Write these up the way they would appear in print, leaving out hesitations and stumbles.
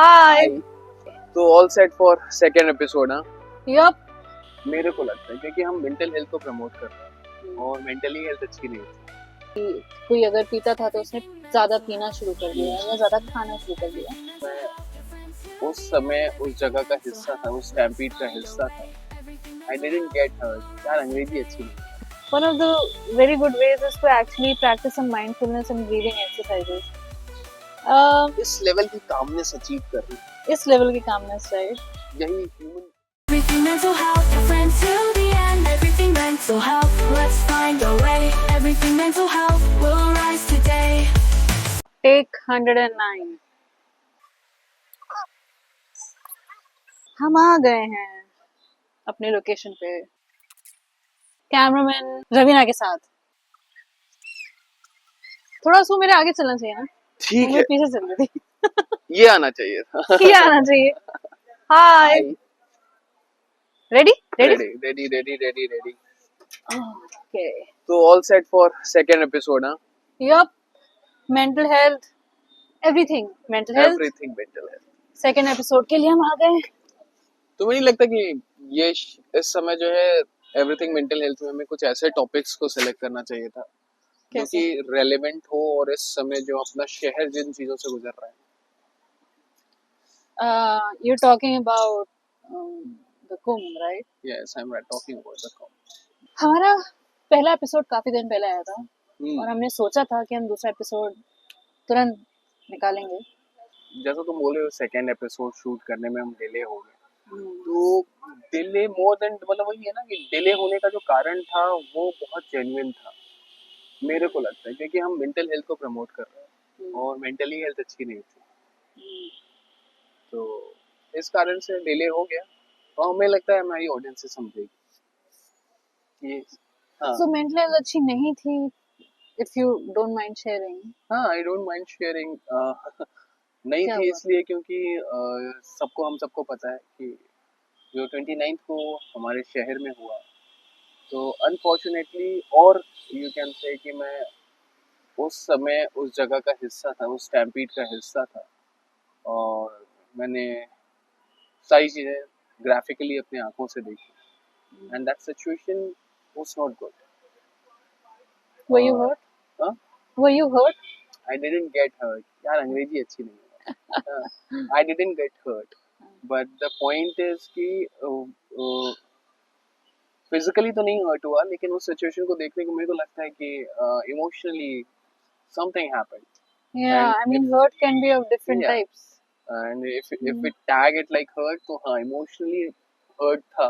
हाय। तो all set for second episode. हाँ, yup. मेरे को लगता है क्योंकि हम मेंटल हेल्थ को प्रमोट कर रहे हैं और मेंटली हेल्थ अच्छी नहीं है। कोई अगर पीता था तो उसने ज्यादा पीना शुरू कर दिया या ज्यादा खाना शुरू कर दिया। मैं उस समय उस जगह का हिस्सा था, उस स्टैम्पीड का हिस्सा था। I didn't get hurt. यार अंग्रेजी अच्छी नहीं। One of the very good ways is to actually practice some mindfulness and breathing exercises. इस लेवल की कामनेस अचीव कर रही इस लेवल की कामनेस, राइट? यही human. Everything mental health, your friend till the end. Everything mental health, let's find a way. Everything mental health will rise today. Take 109. हम आ गए हैं अपने लोकेशन पे, कैमरामैन रवीना के साथ। थोड़ा सा मेरे आगे चलना चाहिए ना, ठीक मेरे है, पीछे चल रही थी। ये आना चाहिए था। ये आना चाहिए। Hi. Ready ready ready ready ready ready ready. Okay. तो all set for second episode. हाँ, yup. Mental health, everything mental health. Everything mental health. Second episode के लिए हम आ गए। तो मुझे नहीं लगता कि ये इस समय जो है एवरीथिंग मेंटल हेल्थ में हमें कुछ ऐसे टॉपिक्स को सिलेक्ट करना चाहिए था जो कैसे? कि रेलेवेंट हो और इस समय जो अपना शहर जिन चीजों से गुजर रहा है। You're talking about the Kumbh, right? Yes, I am talking about the com. हमारा पहला एपिसोड काफी दिन पहले आया था और हमने सोचा था कि हम दूसरा एपिसोड तुरंत निकालेंगे। जैसा तुम बोल रहे हो सेकेंड एपिसोड शूट करने में हम डिले हो गए, तो डिले मोर देन मतलब वही है ना कि डिले होने का जो कारण था वो बहुत जेन्युइन था, मेरे को लगता है, क्योंकि हम मेंटल हेल्थ को प्रमोट कर रहे हैं और मेंटली हेल्थ अच्छी नहीं थी। तो इस कारण से डिले हो गया और हमें लगता है हमारी ऑडियंस से समझेगी ये। हाँ सो मेंटल हेल्थ अच्छी नहीं थी, if you don't mind sharing. हाँ, आई डोंट माइंड शेयरिंग। नहीं क्या थी हुआ? इसलिए क्योंकि हम सबको पता है कि जो 29 को हमारे शहर में हुआ, तो अनफॉर्चुनेटली, और यू कैन से कि मैं उस समय उस जगह का हिस्सा था, उस स्टैम्पीड का हिस्सा था और मैंने सारी चीज़ें ग्राफिकली अपनी आंखों से देखी and that situation was not good. Were you hurt? हाँ, Were you hurt? I didn't get hurt. यार अंग्रेजी अच्छी नहीं है। I didn't get hurt but the point is कि फिजिकली तो नहीं हर्ट हुआ, लेकिन उस सिचुएशन को देखने को मेरे को लगता है कि emotionally something happened. Yeah, I mean hurt can be of different Yeah. types. And if we tag it like hurt, तो हाँ इमोशनली हर्ट था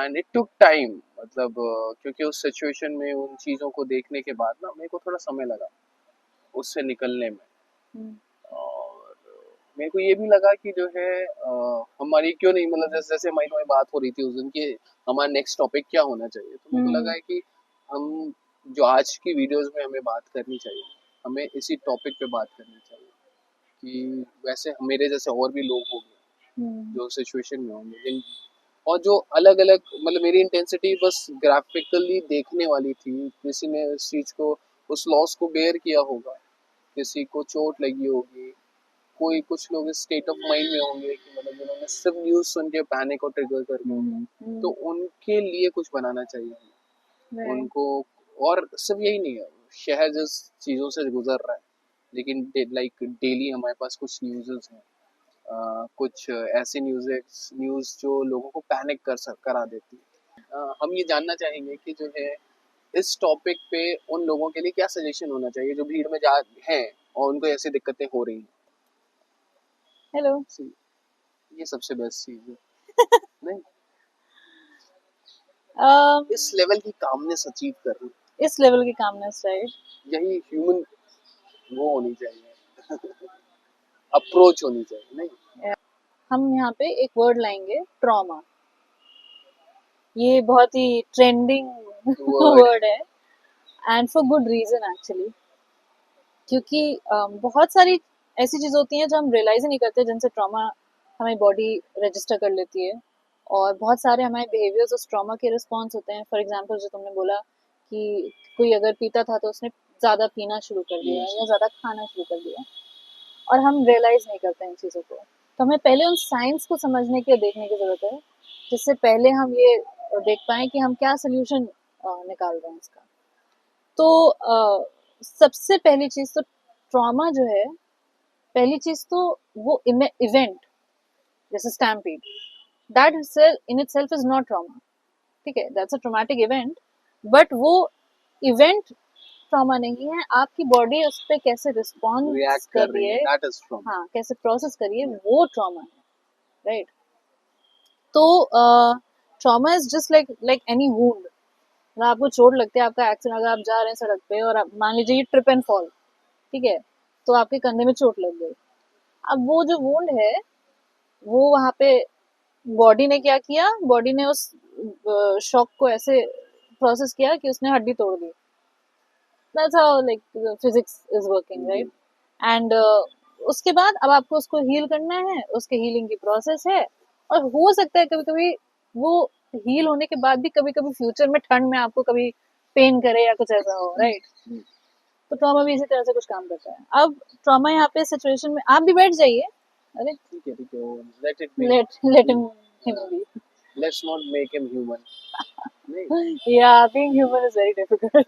एंड इट टुक टाइम। मतलब क्योंकि उस सिचुएशन में उन चीज़ों को देखने के बाद ना मेरे को थोड़ा समय लगा उससे निकलने में। और मेरे को ये भी लगा कि जो है हमारी क्यों नहीं, मतलब जैसे जैसे हमारी हमारी बात हो रही थी उस दिन कि हमारा नेक्स्ट टॉपिक क्या होना चाहिए, तो मेरे को लगा है कि हम जो आज की वीडियोस में हमें बात करनी चाहिए, हमें इसी टॉपिक पे बात करनी चाहिए कि वैसे मेरे जैसे और भी लोग होंगे जो सिचुएशन में होंगे जिन, और जो अलग अलग, मतलब मेरी इंटेंसिटी बस ग्राफिकली देखने वाली थी। किसी ने इस चीज़ को, उस लॉस को बेयर किया होगा, किसी को चोट लगी होगी, कोई कुछ लोग इस स्टेट ऑफ माइंड में होंगे कि मतलब जिन्होंने सिर्फ न्यूज़ सुन के पैनिक और ट्रिगर कर गया, तो उनके लिए कुछ बनाना चाहिए हमें। उनको, और सिर्फ यही नहीं है, शहर जिस चीज़ों से गुजर रहा है, लेकिन लाइक डेली हमारे पास कुछ न्यूज़ हैं, कुछ ऐसी न्यूज़ जो लोगों को पैनिक करा देती है। हम ये जानना चाहेंगे कि जो है इस टॉपिक पे उन लोगों के लिए क्या सजेशन होना चाहिए जो भीड़ में जा हैं और उनको ऐसी दिक्कतें हो रही हैं। हेलो। ये सबसे बेस्ट चीज़ है। नहीं, इस इस लेवल की कामनेस अचीव कर रही इस लेवल की कामनेस, राइट? यही ह्यूमन वो होनी चाहिए। अप्रोच होनी चाहिए। नहीं, हम यहाँ पे एक वर्ड लाएंगे, ट्रॉमा। ये बहुत ही ट्रेंडिंग वर्ड है and for good reason actually, क्योंकि बहुत सारी ऐसी चीज़ होती हैं जो हम रियलाइज ही नहीं करते जिनसे ट्रॉमा हमारी बॉडी रजिस्टर कर लेती है, और बहुत सारे हमारे बिहेवियर्स उस ट्रॉमा के रिस्पॉन्स होते हैं। फॉर एग्जांपल जो तुमने बोला कि कोई अगर पीता था तो उसने ज़्यादा पीना शुरू कर दिया या ज़्यादा खाना शुरू कर दिया। और हम रियलाइज नहीं करते इन चीज़ों को। तो हमें पहले उन साइंस को समझने की और देखने की ज़रूरत है, जिससे पहले हम ये देख पाएँ कि हम क्या सोल्यूशन निकाल रहे हैं इसका। तो सबसे पहली चीज़ तो ट्रॉमा जो है, पहली चीज़ तो वो इवेंट जैसे stampede, that in itself is not trauma, ठीक है, that's a traumatic event, but वो इवेंट ट्रॉमा नहीं है, आपकी बॉडी उस पर कैसे रिस्पॉन्स रिएक्ट कर कर रही रही है, है, दैट इज ट्रॉमा। हाँ, कैसे प्रोसेस कर रही है, वो ट्रॉमा है, राइट। तो trauma is just like any wound. मतलब आपको चोट लगती है, आपका एक्सीडेंट, अगर आप जा रहे हैं सड़क पे और आप मान लीजिए ये ट्रिप एंड फॉल, ठीक है, तो आपके कंधे में चोट लग गई। अब वो जो वुंड है, वो वहां पे बॉडी ने क्या किया, बॉडी ने उस शॉक को ऐसे प्रोसेस किया कि उसने हड्डी तोड़ दी। That's how like physics is working, right. And उसके बाद अब आपको उसको हील करना है, उसके हीलिंग की प्रोसेस है, और हो सकता है कभी कभी वो हील होने के बाद भी कभी कभी फ्यूचर में ठंड में आपको कभी पेन करे या कुछ ऐसा हो, राइट। तो ट्रॉमा भी इसी तरह से कुछ काम करता है। अब ट्रॉमा यहाँ पे सिचुएशन में आप भी बैठ जाइए, अरे ठीक है, let it B, let him B, let's not make him human. नहीं, या being human is very difficult.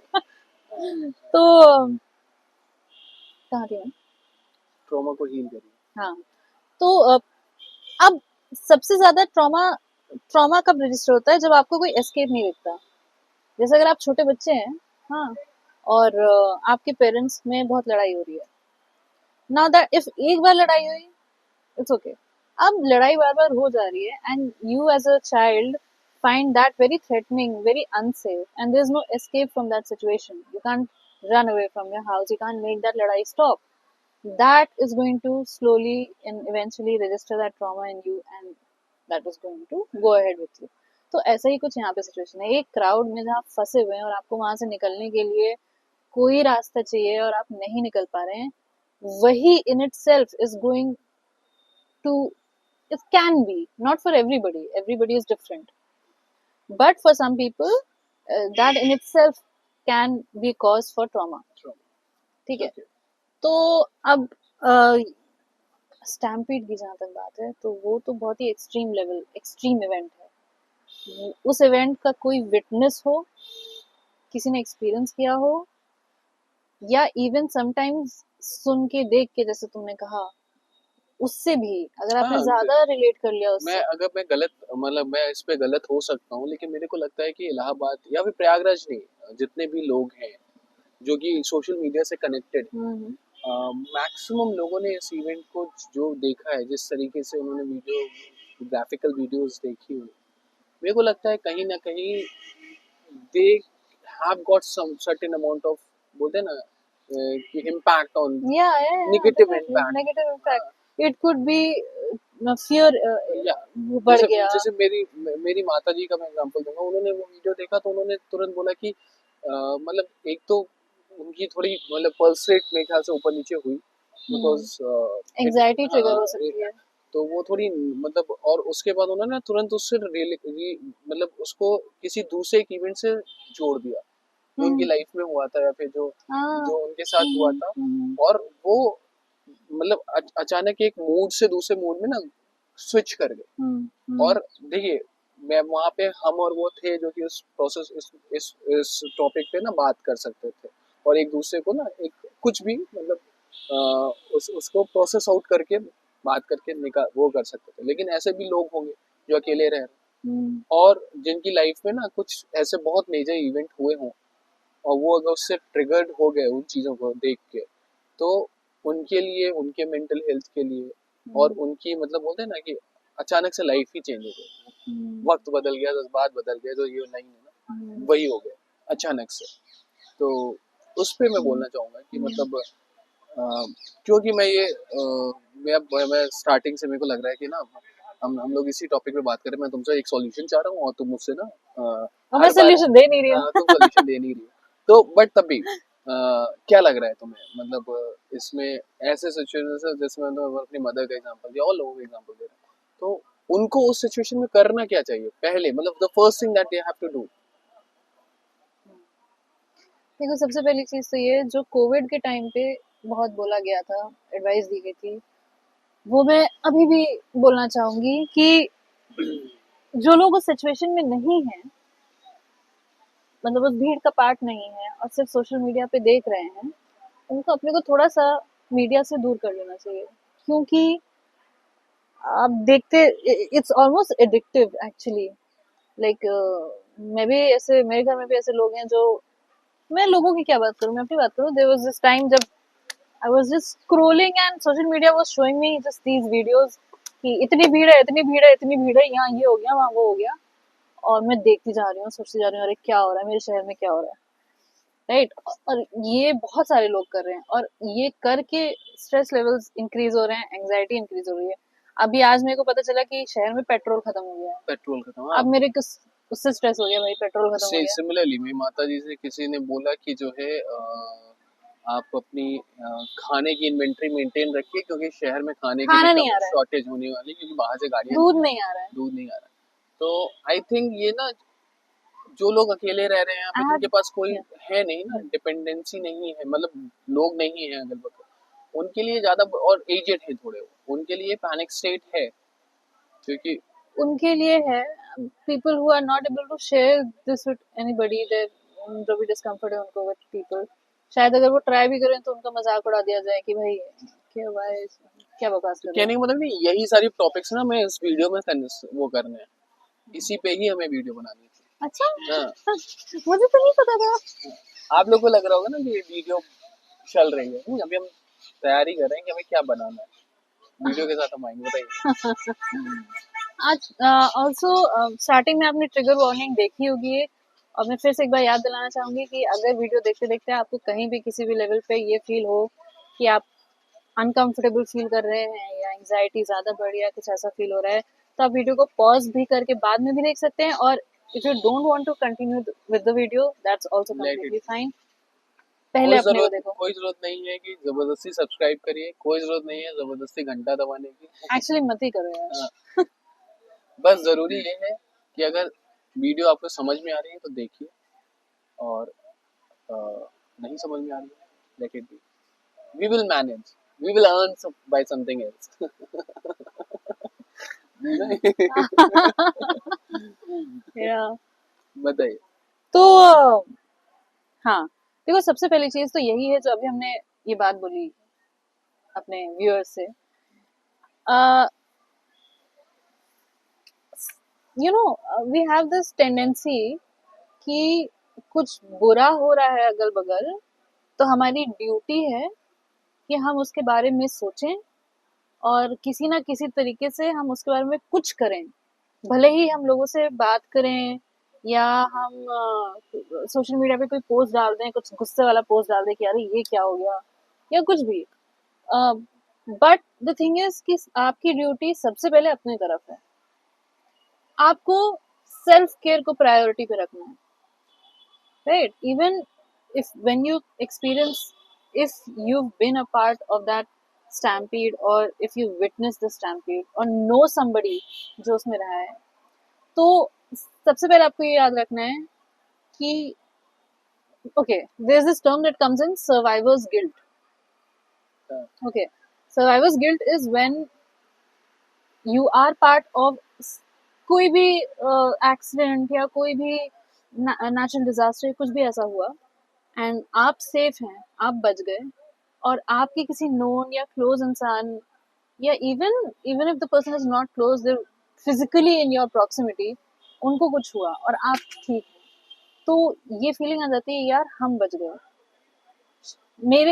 तो कहाँ थी मैं? ट्रॉमा को हील करिए। हाँ, तो अब सबसे ज्यादा ट्रॉमा कब रजिस्टर होता है, जब आपको कोई एस्केप नहीं दिखता। जैसे अगर आप छोटे बच्चे हैं, हाँ, और आपके पेरेंट्स में बहुत लड़ाई हो रही है, नाउ दैट इफ एक बार लड़ाई हुई, इट्स ओके। अब लड़ाई बार बार हो जा रही है and you as a child find that very threatening, very unsafe, and there's no escape from that situation. You can't run away from your house, you can't make that ladai stop. That is going to slowly and eventually register that trauma in you, and that is going to go ahead with you. तो ऐसा ही कुछ यहाँ पे situation है, एक crowd में जहाँ आप फंसे हुए हैं और आपको वहां से निकलने के लिए कोई रास्ता चाहिए और आप नहीं निकल पा रहे हैं, वही in itself is going to, it can be, not for everybody is different, but for some people that in itself can be cause for trauma, ठीक है। तो अब स्टैम्पीड की जहाँ तक बात है, तो वो तो बहुत ही एक्सट्रीम इवेंट है। उस इवेंट का कोई विटनेस हो, किसी ने एक्सपीरियंस किया हो, या इवन समटाइम्स सुन के देख के, जैसे तुमने कहा, उससे भी अगर आपने ज्यादा रिलेट कर लिया उससे। मैं गलत, मतलब मैं इस पे गलत हो सकता हूँ, लेकिन मेरे को लगता है कि इलाहाबाद या फिर प्रयागराज नहीं, जितने भी लोग हैं जो कि सोशल मीडिया से कनेक्टेड, मैक्सिमम लोगों ने इस इवेंट को जो देखा है, जिस तरीके से उन्होंने ग्राफिकल वीडियोस देखी हुई, मेरे को लगता है कहीं ना कहीं they have got some certain amount of, बोलते हैं ना कि impact on, negative impact, it could be fear बढ़ गया। जैसे मेरी माता जी का मैं एग्जांपल दूंगा, उन्होंने वो वीडियो देखा तो उन्होंने तुरंत बोला कि मतलब एक तो उनकी थोड़ी मतलब पल्स रेट मेरे ख्याल से ऊपर नीचे हुई, बिकॉज एंजाइटी ट्रिगर हो सकती है, तो वो थोड़ी मतलब, और उसके बाद उन्होंने तुरंत उससे मतलब उसको किसी दूसरे एक इवेंट से जोड़ दिया जो उनकी लाइफ में हुआ था, या फिर जो उनके साथ हुआ था, और वो मतलब अचानक एक मूड से दूसरे मूड में ना स्विच कर गए। और देखिए, मैं वहाँ पे हम और वो थे जो कि इस टॉपिक पे ना बात कर सकते थे, और एक दूसरे को ना एक कुछ भी मतलब उसको प्रोसेस आउट करके बात करके वो कर सकते थे। लेकिन ऐसे भी लोग होंगे जो अकेले रह रहे और जिनकी लाइफ में ना कुछ ऐसे बहुत मेजर इवेंट हुए हों, और वो अगर उससे ट्रिगर्ड हो गए उन चीज़ों को देख के, तो उनके लिए, उनके मेंटल हेल्थ के लिए, और उनकी मतलब बोलते हैं ना कि अचानक से लाइफ ही चेंज हो गई, वक्त बदल गया, जज्बात बदल गए, जो ये लाइन है ना वही हो गया अचानक से। तो उस पे मैं बोलना चाहूँगा कि मतलब क्योंकि मैं स्टार्टिंग से मेरे को लग रहा है कि ना हम लोग इसी टॉपिक पे बात करें, मैं तुमसे एक सॉल्यूशन चाह रहा हूँ और तुम मुझसे ना मैं सॉल्यूशन दे नहीं रही हूँ। तुम सॉल्यूशन दे नहीं रही हो, तो बट तब भी क्या लग रहा है तुम्हें, मतलब इसमें ऐसे सिचुएशन जिसमें तो अपनी मदर का एग्जांपल दिया और लोगों का एग्जांपल दे रहे हैं, तो उनको उस सिचुएशन में करना क्या चाहिए पहले, मतलब the first thing that they have to do? देखो, सबसे पहली चीज तो ये, जो कोविड के टाइम पे बहुत बोला गया था, एडवाइस दी गई थी, वो मैं अभी भी बोलना चाहूंगी कि जो लोग उस सिचुएशन में नहीं है, मतलब उस भीड़ का पार्ट नहीं है और सिर्फ सोशल मीडिया पे देख रहे हैं, उनको अपने को थोड़ा सा मीडिया से दूर कर लेना चाहिए, क्योंकि आप देखते, it's almost addictive actually. Like मैं भी ऐसे, मेरे घर में भी ऐसे लोग हैं जो, मैं लोगों की क्या बात करूं, मैं अपनी बात करूं, देयर वाज दिस टाइम जब I was just scrolling and social media was showing me just these videos कि इतनी भीड़ है, इतनी भीड़ है, इतनी भीड़ है, यहाँ ये हो गया, वहाँ वो हो गया, और मैं देखती जा रही हूँ, सोचती जा रही हूँ, अरे क्या हो रहा है मेरे शहर में, क्या हो रहा है, राइट। और ये बहुत सारे लोग कर रहे हैं, और ये करके स्ट्रेस लेवल्स इंक्रीज हो रहे हैं, एंजाइटी इंक्रीज हो रही है। अभी आज मेरे को पता चला कि शहर में पेट्रोल खत्म हो गया है, पेट्रोल खत्म। अब मेरे को उससे स्ट्रेस हो गया, भाई पेट्रोल खत्म हो गया। सिमिलरली मेरी माता जी से किसी ने बोला कि जो है आप अपनी खाने की इन्वेंटरी मेंटेन रखिए, क्योंकि शहर में खाने की भी शॉर्टेज होने वाली, क्योंकि बाहर से गाड़ियां दूध नहीं आ रहा है, दूध नहीं आ रहा है। तो आई थिंक ये ना, जो लोग अकेले रह रहे हैं, जिनके पास कोई है नहीं ना, डिपेंडेंसी नहीं है, मतलब लोग नहीं है अगल बगल, उनके लिए ज्यादा, और एजेड है थोड़े, उनके लिए पैनिक स्टेट है, क्योंकि उनके लिए है। People who are not able to share this with anybody, जो भी डिस्कम्फर्ट है उनको विद पीपल, शायद अगर वो ट्राई भी करें तो उनका मजाक उड़ा दिया जाए कि भाई क्या हुआ है, क्या बकवास कर रहे कहने का मतलब नहीं, यही सारी टॉपिक्स ना मैं इस वीडियो में वो करने हैं, इसी पे ही हमें वीडियो बनानी थी। अच्छा, हाँ। मुझे तो नहीं पता था। आप लोग को लग रहा होगा ना कि ये वीडियो चल रही है, अभी हम तैयारी कर रहे हैं कि हमें क्या बनाना है, वीडियो के साथ हम आएंगे, बताइए। आज ऑल्सो स्टार्टिंग में आपने ट्रिगर वार्निंग देखी होगी, और मैं फिर से एक बार याद दिलाना चाहूंगी कि अगर वीडियो देखते देखते आपको कहीं भी किसी भी लेवल पे ये फील हो कि आप अनकंफर्टेबल फील कर रहे हैं, या एंजाइटी ज्यादा बढ़ रही है, कुछ ऐसा फील हो रहा है, तो आप वीडियो को पॉज भी करके बाद में भी देख सकते हैं, और if you don't want to continue with the video, that's also completely fine. पहले अपने को देखो। कोई जरूरत नहीं है कि जबरदस्ती सब्सक्राइब करिए, कोई जरूरत नहीं है जबरदस्ती घंटा दबाने की, एक्चुअली मत ही करो यार। बस जरूरी ये है कि अगर वीडियो आपको समझ में आ रही है तो देखिए, और नहीं समझ में आ रही है, let it be, we will manage, we will earn by something else. बताइए। तो हाँ, देखो सबसे पहली चीज तो यही है जो अभी हमने ये बात बोली अपने व्यूअर्स से, you know we have this tendency कि कुछ बुरा हो रहा है अगल बगल, तो हमारी ड्यूटी है कि हम उसके बारे में सोचें, और किसी ना किसी तरीके से हम उसके बारे में कुछ करें, भले ही हम लोगों से बात करें, या हम सोशल मीडिया पे कोई पोस्ट डाल दें, कुछ गुस्से वाला पोस्ट डाल दें कि अरे ये क्या हो गया, या कुछ भी। बट द थिंग इज कि आपकी ड्यूटी सबसे पहले अपनी तरफ है, आपको सेल्फ केयर को प्रायोरिटी पे रखना है, right. Even if when you experience, if you've been a part of that stampede, or if you witnessed the stampede or know somebody जो उसमें रहा है, तो सबसे पहले आपको ये याद रखना है कि okay, there's this term that comes in survivor's guilt. Okay, survivor's guilt is when you are part of कोई भी एक्सीडेंट या कोई भी नेचुरल डिजास्टर, कुछ भी ऐसा हुआ, एंड आप सेफ हैं, आप बच गए, और आपके किसी नोन या क्लोज इंसान, या even if the person is not close, they physically in your proximity, उनको कुछ हुआ और आप ठीक हैं, तो ये फीलिंग आ जाती है यार हम बच गए,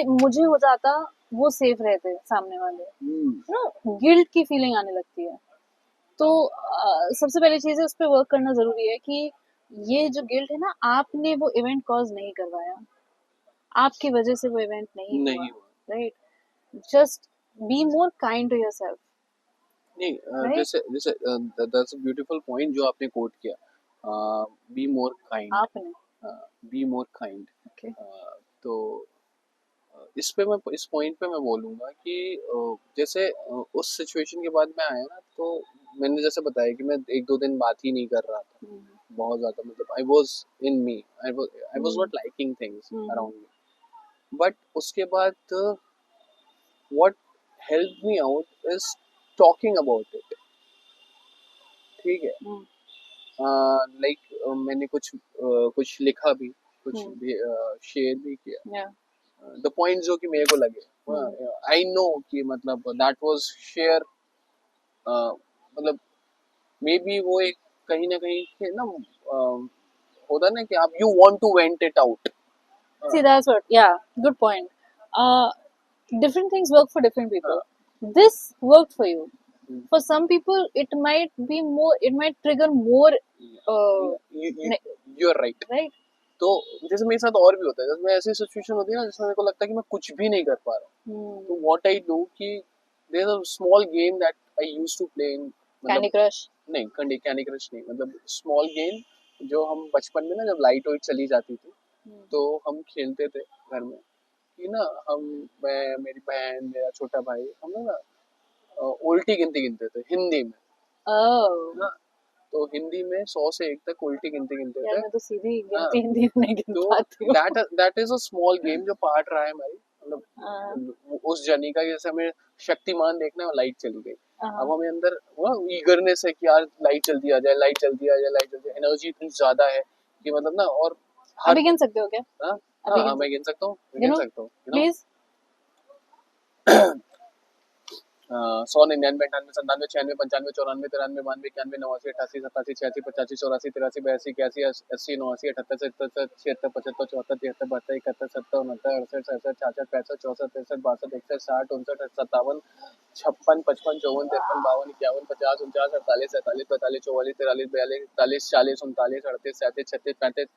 मुझे हो जाता वो सेफ रहते सामने वाले, गिल्ट की फीलिंग आने लगती है। तो सबसे पहली चीज है उस पर वर्क करना जरूरी है कि ये जो गिल्ट है ना, आपने वो इवेंट कॉज नहीं करवाया, आपकी वजह से वो इवेंट नहीं हुआ, right. Just be more kind to yourself. नहीं, जैसे दैट्स अ ब्यूटीफुल पॉइंट जो आपने कोट किया, बी मोर काइंड, आपने बी मोर काइंड। तो इस पॉइंट पे मैं बोलूँगा कि जैसे उस सिचुएशन के बाद मैं आया ना, तो मैंने जैसे बताया कि मैं 1-2 दिन बात ही नहीं कर रहा था, बहुत ज़्यादा, मतलब I was in me, I was not liking things around me, but उसके बाद what helped me out is talking about it. ठीक है, Hmm. लाइक मैंने कुछ लिखा भी, कुछ Hmm. भी शेयर भी किया, Yeah. द पॉइंट जो कि मेरे को लगे, आई नो कि मतलब दैट वाज शेयर, मतलब मे बी वो एक कहीं ना कहीं से ना होता ना कि आप you want to vent it out. See, that's what. Yeah, good point. Different things work for different people. This worked for you. For some people, it might be more. It might trigger more. You are right. Right. तो जैसे मेरे साथ और भी होता है, जैसे मैं ऐसी सिचुएशन होती है ना जिसमें मेरे को लगता है कि मैं कुछ भी नहीं कर पा रहा हूँ, तो व्हाट आई डू कि there is a small game that I used to play in, Candy Crush. नहीं कैंडी क्रश नहीं, मतलब स्मॉल गेम जो हम बचपन में ना जब लाइट वाइट चली जाती थी तो हम खेलते थे घर में, कि ना मैं, मेरी बहन, मेरा छोटा भाई, हम लोग ना उल्टी गिनती गिनते थे हिंदी में. Oh. हाँ, तो हिंदी में 100 से 1 तक उल्टी गिनती गिनते यार थे. मैं तो सीधी हाँ, गिनती हिंदी में नहीं गिन तो पाती हूँ. That is a small game जो पार्ट रहा है हमारी, हाँ. मतलब उस जर्नी का. जैसे हमें शक्तिमान देखना है, लाइट चली गई, हाँ. अब हमें अंदर वो ईगरनेस है कि यार लाइट जल्दी आ जाए, लाइट जल्दी आ जाए, लाइट जल्दी, एनर्जी इतनी ज्यादा है कि मतलब ना, और हर अभी गिन सकते हो क्या? हाँ अभी हाँ गिन मैं गिन सकता हूँ, मैं गिनो गिन सकता हूँ, प्लीज. 100, 99, 98, 97, 96, 95, 94, 93, 92, 93, 88, 87, 88, 86, 87, 88, 84, 83, 82, 81, 80, 88, 77, 76, 76, 75, 76, 77, 78, 79, 60, 68, 66, 64, 65, 63, 62, 63, 61, 57, 56, 54, 53, 54, 55, 50, 49, 48, 47, 48, 45, 43, 44, 45, 46, 40, 38, 39, 40, 37, 38,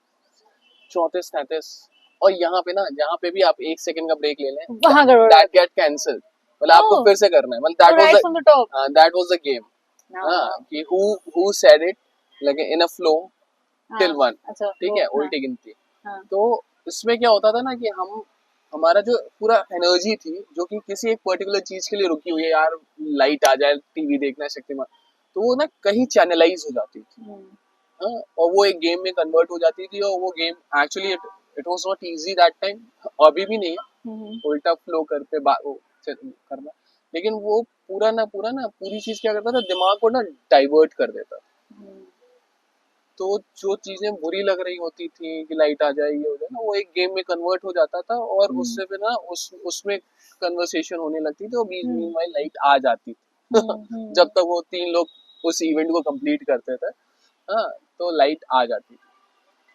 34, और यहाँ पे ना, यहाँ पे भी आप 1 सेकंड का ब्रेक ले लें, वहाँ गड़बड़. दैट गेट कैंसिल, मतलब आपको फिर से करना है, मतलब right from the top. That was the game. हाँ, कि who said it like in a flow till 1, अच्छा. ठीक है, उल्टी गिनती. हाँ. तो इसमें क्या होता था ना कि हमारा जो पूरा एनर्जी थी जो कि किसी एक पर्टिकुलर चीज के लिए रुकी हुई है, यार लाइट आ जाए, टीवी देखना है, शक्तिमान, तो वो ना कहीं चैनलाइज हो जाती थी. हाँ, और वो एक गेम में कन्वर्ट हो जाती थी, और वो game actually it was not easy that time, अभी भी नहीं है, उल्टा फ्लो करना, लेकिन वो पूरा ना पूरी चीज क्या करता था, दिमाग को ना डाइवर्ट कर देता. तो जो चीजें बुरी लग रही होती थी कि लाइट आ जाए, ये हो जाए ना, वो एक गेम में कन्वर्ट हो जाता था, और उससे फिर ना उसमें कन्वर्सेशन होने लगती थी, और बीच बीच में लाइट आ जाती थी. जब तक वो 3 लोग उस इवेंट को कंप्लीट करते थे, हाँ, तो लाइट आ जाती थी.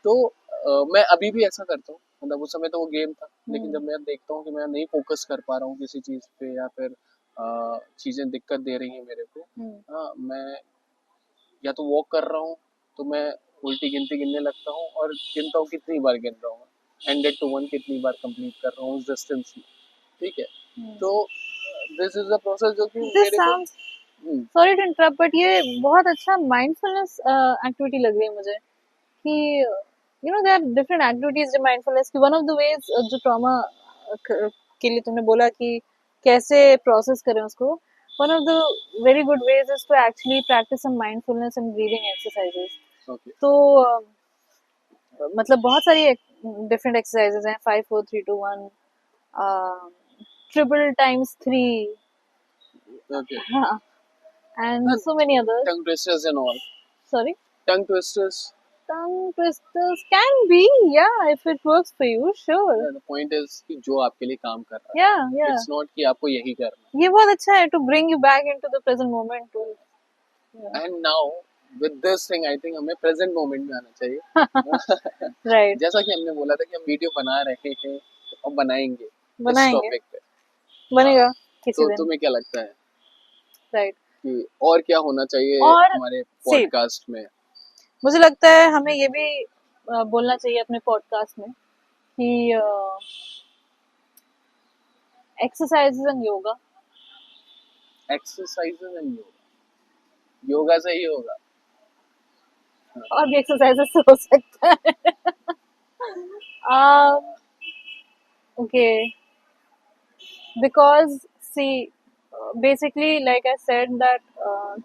तो मैं अभी भी ऐसा करता हूँ, मतलब उस समय तो वो गेम था, लेकिन जब मैं देखता हूँ कि मैं नहीं फोकस कर पा रहा हूँ किसी चीज पे, या फिर चीजें दिक्कत दे रही हैं मेरे को, हाँ, मैं या तो वॉक कर रहा हूँ, तो मैं उल्टी गिनती गिनने लगता हूँ, और गिनता हूँ कितनी बार गिन रहा हूँ, 100 to 1 कितनी बार कंप्लीट कर रहा हूँ उस डिस्टेंस में, ठीक है. तो दिस इज द प्रोसेस जो कि मेरे को, सॉरी टू इंटरप्ट, बट ये बहुत अच्छा माइंडफुलनेस एक्टिविटी लग रही है मुझे, कि you know there are different activities in mindfulness, की वन ऑफ द वेज जो ट्रॉमा के लिए तुमने बोला कि कैसे प्रोसेस करें उसको, one of the very good ways is to actually practice some mindfulness and breathing exercises. तो मतलब बहुत सारी डिफरेंट एक्सरसाइजेस हैं, 5 4 3 2 1, ट्रिपल टाइम्स 3, हाँ, and so many others. Tongue twisters and all. Sorry? Tongue twisters. Tongue twisters can be, yeah, if it works for you, sure. Yeah, the point is कि जो आपके लिए काम कर रहा है. Yeah, yeah. It's not कि आपको यही करना है. ये बहुत अच्छा है, to bring you back into the present moment too. Yeah. And now with this thing, I think हमें present moment में आना चाहिए. Right. जैसा कि हमने बोला था कि हम वीडियो बना रहे हैं और बनाएंगे इस टॉपिक पे. बनेगा किसी दिन. तो तुम्हें क्या लगता है? Right. कि और क्या होना चाहिए और हमारे पॉडकास्ट में? मुझे लगता है हमें ये भी बोलना चाहिए अपने पॉडकास्ट में कि exercises and yoga. Exercises and yoga से ही होगा. और भी एक्सरसाइजेस हो सकता है. Okay, because see, basically, like I said, that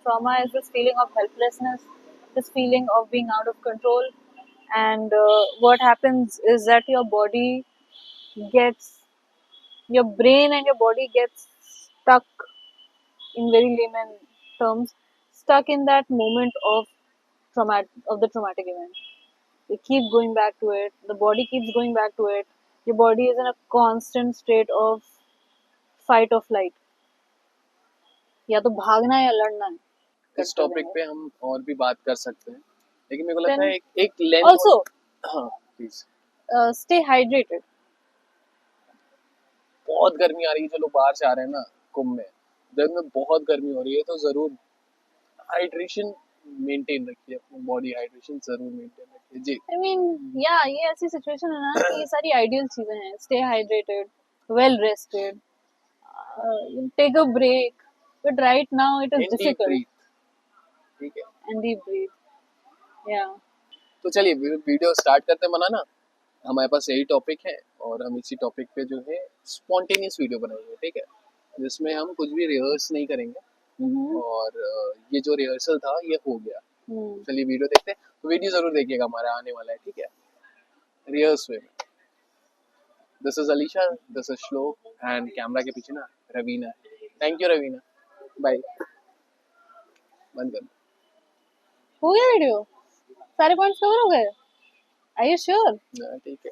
trauma is this feeling of helplessness, this feeling of being out of control, and what happens is that your brain and your body gets stuck, in very layman terms, stuck in that moment of the traumatic event. You keep going back to it, the body keeps going back to it, your body is in a constant state of fight or flight. या तो भागना है या लड़ना है. इस topic पे हम और भी बात कर सकते हैं, लेकिन मेरे को लगता है एक लेंथ Also, हाँ प्लीज. stay hydrated. बहुत गर्मी आ रही है, जो लोग बाहर से आ रहे हैं ना कुंभ में, जब में बहुत गर्मी हो रही है तो जरूर हाइड्रेशन मेंटेन रखिए, अपनी बॉडी हाइड्रेशन जरूर मेंटेन रखिए जी. I mean, yeah, ये ऐसी सिचुएशन है ना कि ये सारी आइडियल चीजें हैं. Stay hydrated, well rested, take a break. But right now it is And deep difficult. breathe. ठीक है, And deep breathe. Yeah. तो चलिए वीडियो स्टार्ट करते हैं. मना ना, हमारे पास यही टॉपिक है और हम इसी टॉपिक पे जो है स्पॉन्टेनियस वीडियो बनाएंगे, ठीक है, जिसमें हम कुछ भी रिहर्स नहीं करेंगे. और ये जो रिहर्सल था ये हो गया. चलिए वीडियो देखते हैं. तो वीडियो जरूर देखिएगा, हमारा आने वाला है, ठीक है, रिहर्स वे में. This is Alisha, this is Shlok, and camera के पीछे ना Raveena. Thank you Raveena, bye. बंद कर. हो गया वीडियो, सारे पॉइंट्स कवर हो गए. Are you sure? ठीक है.